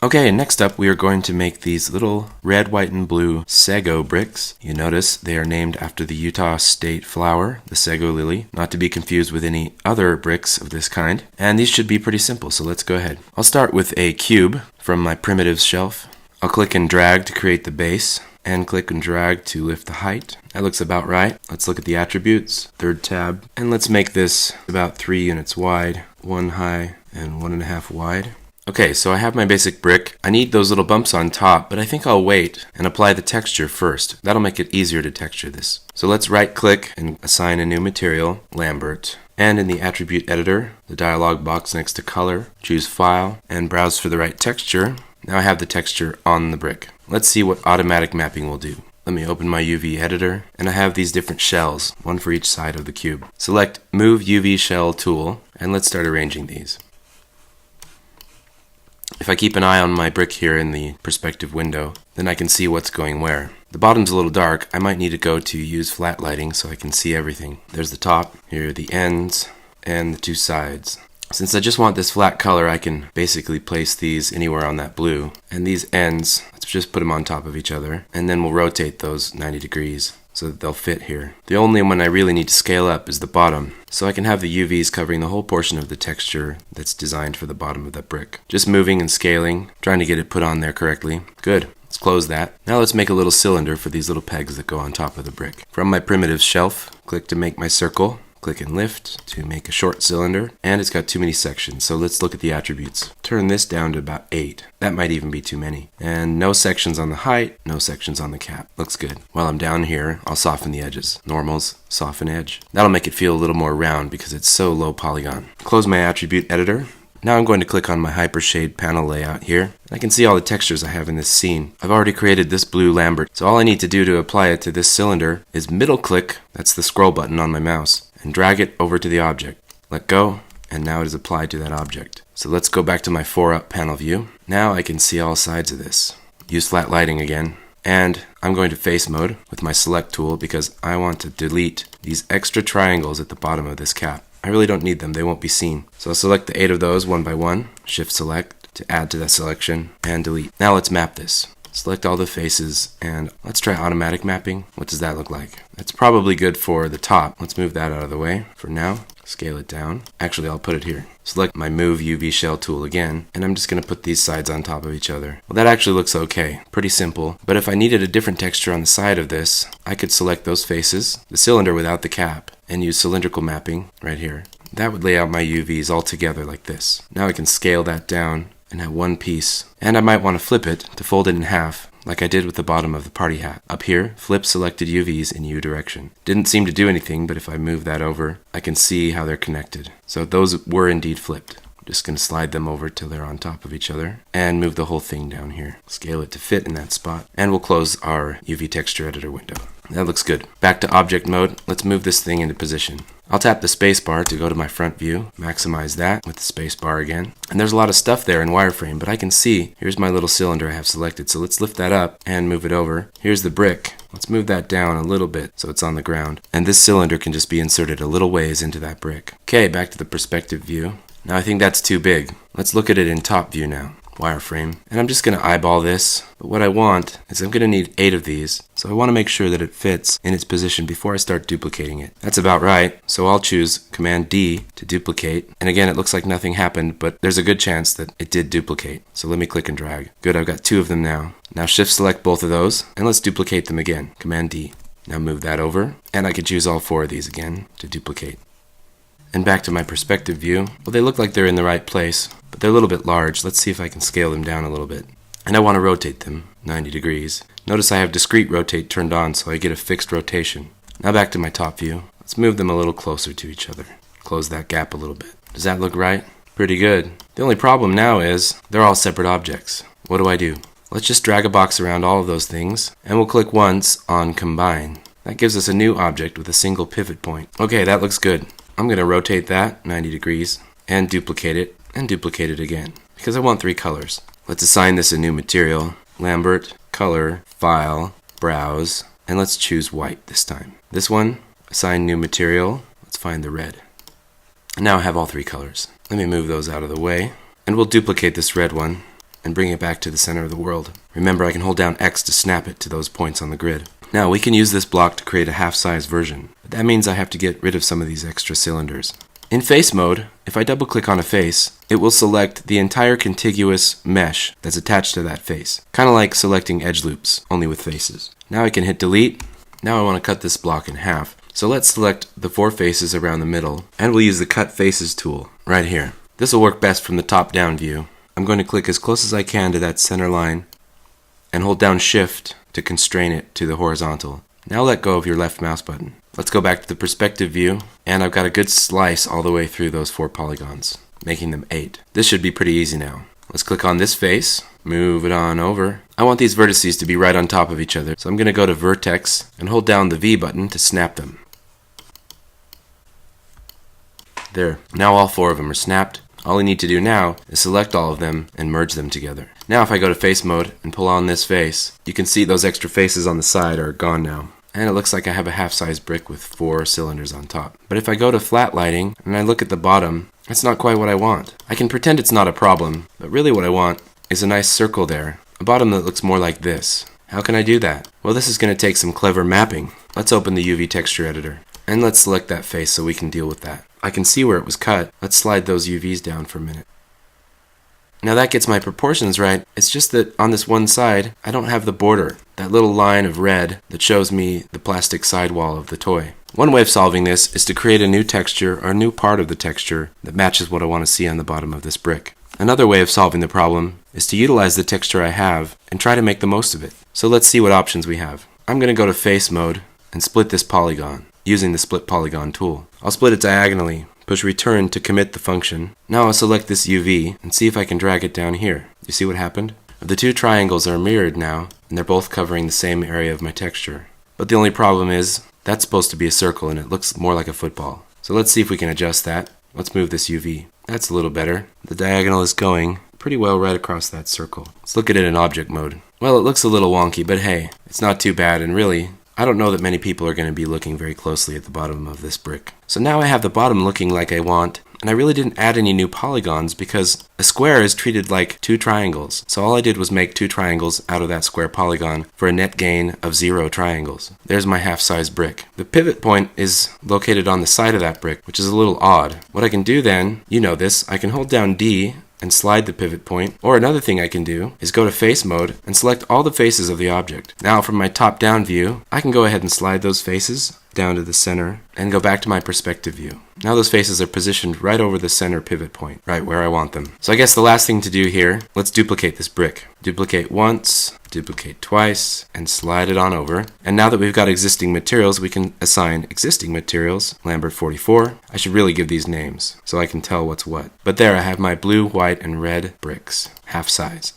Okay, next up we are going to make these little red, white, and blue sago bricks. You notice they are named after the Utah state flower, the sago lily, not to be confused with any other bricks of this kind. And these should be pretty simple, so let's go ahead. I'll start with a cube from my primitives shelf. I'll click and drag to create the base, and click and drag to lift the height. That looks about right. Let's look at the attributes, third tab, and let's make this about 3 units wide, 1 high, and 1.5 wide. Okay, so I have my basic brick. I need those little bumps on top, but I think I'll wait and apply the texture first. That'll make it easier to texture this. So let's right click and assign a new material, Lambert. And in the attribute editor, the dialog box next to color, choose file and browse for the right texture. Now I have the texture on the brick. Let's see what automatic mapping will do. Let me open my UV editor, and I have these different shells, one for each side of the cube. Select Move UV Shell tool, and let's start arranging these. If I keep an eye on my brick here in the perspective window, then I can see what's going where. The bottom's a little dark. I might need to go to use flat lighting so I can see everything. There's the top, here are the ends, and the 2 sides. Since I just want this flat color, I can basically place these anywhere on that blue. And these ends, let's just put them on top of each other, and then we'll rotate those 90 degrees so that they'll fit here. The only one I really need to scale up is the bottom, so I can have the UVs covering the whole portion of the texture that's designed for the bottom of that brick. Just moving and scaling, trying to get it put on there correctly. Good. Let's close that. Now let's make a little cylinder for these little pegs that go on top of the brick. From my primitives shelf, click to make my circle. Click and lift to make a short cylinder, and it's got too many sections, so let's look at the attributes. Turn this down to about 8. That might even be too many. And no sections on the height, no sections on the cap. Looks good. While I'm down here, I'll soften the edges. Normals, soften edge. That'll make it feel a little more round because it's so low polygon. Close my attribute editor. Now I'm going to click on my Hypershade panel layout here. I can see all the textures I have in this scene. I've already created this blue Lambert, so all I need to do to apply it to this cylinder is middle click, that's the scroll button on my mouse, and drag it over to the object. Let go, and now it is applied to that object. So let's go back to my 4-up panel view. Now I can see all sides of this. Use flat lighting again, and I'm going to face mode with my select tool because I want to delete these extra triangles at the bottom of this cap. I really don't need them, they won't be seen. So I'll select the 8 of those one by one, shift select to add to that selection, and delete. Now let's map this. Select all the faces, and let's try automatic mapping. What does that look like? That's probably good for the top. Let's move that out of the way for now. Scale it down. Actually, I'll put it here. Select my Move UV Shell tool again, and I'm just going to put these sides on top of each other. Well, that actually looks okay. Pretty simple. But if I needed a different texture on the side of this, I could select those faces, the cylinder without the cap, and use cylindrical mapping right here. That would lay out my UVs all together like this. Now I can scale that down and have one piece. And I might want to flip it to fold it in half, like I did with the bottom of the party hat. Up here, flip selected UVs in U direction. Didn't seem to do anything, but if I move that over, I can see how they're connected. So those were indeed flipped. I'm just going to slide them over till they're on top of each other, and move the whole thing down here. Scale it to fit in that spot, and we'll close our UV texture editor window. That looks good. Back to object mode, let's move this thing into position. I'll tap the spacebar to go to my front view, maximize that with the spacebar again. And there's a lot of stuff there in wireframe, but I can see, here's my little cylinder I have selected, so let's lift that up and move it over. Here's the brick. Let's move that down a little bit so it's on the ground. And this cylinder can just be inserted a little ways into that brick. Okay, back to the perspective view. Now I think that's too big. Let's look at it in top view now. Wireframe. And I'm just going to eyeball this. But what I want is I'm going to need 8 of these. So I want to make sure that it fits in its position before I start duplicating it. That's about right. So I'll choose Command D to duplicate. And again, it looks like nothing happened, but there's a good chance that it did duplicate. So let me click and drag. Good, I've got 2 of them now. Now shift select both of those and let's duplicate them again. Command D. Now move that over. And I can choose all 4 of these again to duplicate. And back to my perspective view. Well, they look like they're in the right place, but they're a little bit large. Let's see if I can scale them down a little bit. And I want to rotate them 90 degrees. Notice I have discrete rotate turned on, so I get a fixed rotation. Now back to my top view. Let's move them a little closer to each other. Close that gap a little bit. Does that look right? Pretty good. The only problem now is they're all separate objects. What do? Let's just drag a box around all of those things, and we'll click once on Combine. That gives us a new object with a single pivot point. Okay, that looks good. I'm going to rotate that 90 degrees and duplicate it again because I want 3 colors. Let's assign this a new material, Lambert, color, file, browse, and let's choose white this time. This one, assign new material, let's find the red. And now I have all 3 colors. Let me move those out of the way, and we'll duplicate this red one and bring it back to the center of the world. Remember, I can hold down X to snap it to those points on the grid. Now we can use this block to create a half-size version, but that means I have to get rid of some of these extra cylinders. In face mode, if I double click on a face, it will select the entire contiguous mesh that's attached to that face. Kind of like selecting edge loops, only with faces. Now I can hit delete. Now I want to cut this block in half. So let's select the 4 faces around the middle, and we'll use the cut faces tool right here. This will work best from the top down view. I'm going to click as close as I can to that center line and hold down Shift to constrain it to the horizontal. Now let go of your left mouse button. Let's go back to the perspective view, and I've got a good slice all the way through those 4 polygons, making them 8. This should be pretty easy now. Let's click on this face, move it on over. I want these vertices to be right on top of each other, so I'm going to go to Vertex and hold down the V button to snap them. There. Now all 4 of them are snapped. All I need to do now is select all of them and merge them together. Now if I go to face mode and pull on this face, you can see those extra faces on the side are gone now. And it looks like I have a half-size brick with 4 cylinders on top. But if I go to flat lighting and I look at the bottom, that's not quite what I want. I can pretend it's not a problem, but really what I want is a nice circle there, a bottom that looks more like this. How can I do that? Well, this is going to take some clever mapping. Let's open the UV texture editor, and let's select that face so we can deal with that. I can see where it was cut. Let's slide those UVs down for a minute. Now that gets my proportions right. It's just that on this one side, I don't have the border, that little line of red that shows me the plastic sidewall of the toy. One way of solving this is to create a new texture or a new part of the texture that matches what I want to see on the bottom of this brick. Another way of solving the problem is to utilize the texture I have and try to make the most of it. So let's see what options we have. I'm going to go to face mode and split this polygon using the split polygon tool. I'll split it diagonally, push return to commit the function. Now I'll select this UV and see if I can drag it down here. You see what happened? The 2 triangles are mirrored now, and they're both covering the same area of my texture. But the only problem is, that's supposed to be a circle and it looks more like a football. So let's see if we can adjust that. Let's move this UV. That's a little better. The diagonal is going pretty well right across that circle. Let's look at it in object mode. Well, it looks a little wonky, but hey, it's not too bad, and really, I don't know that many people are going to be looking very closely at the bottom of this brick. So now I have the bottom looking like I want, and I really didn't add any new polygons because a square is treated like 2 triangles. So all I did was make 2 triangles out of that square polygon for a net gain of 0 triangles. There's my half-size brick. The pivot point is located on the side of that brick, which is a little odd. What I can do then, you know this, I can hold down D and slide the pivot point, or another thing I can do is go to face mode and select all the faces of the object. Now from my top down view, I can go ahead and slide those faces down to the center and go back to my perspective view. Now those faces are positioned right over the center pivot point, right where I want them. So I guess the last thing to do here, let's duplicate this brick. Duplicate once, duplicate twice, and slide it on over. And now that we've got existing materials, we can assign existing materials, Lambert 44. I should really give these names so I can tell what's what. But there I have my blue, white, and red bricks, half size.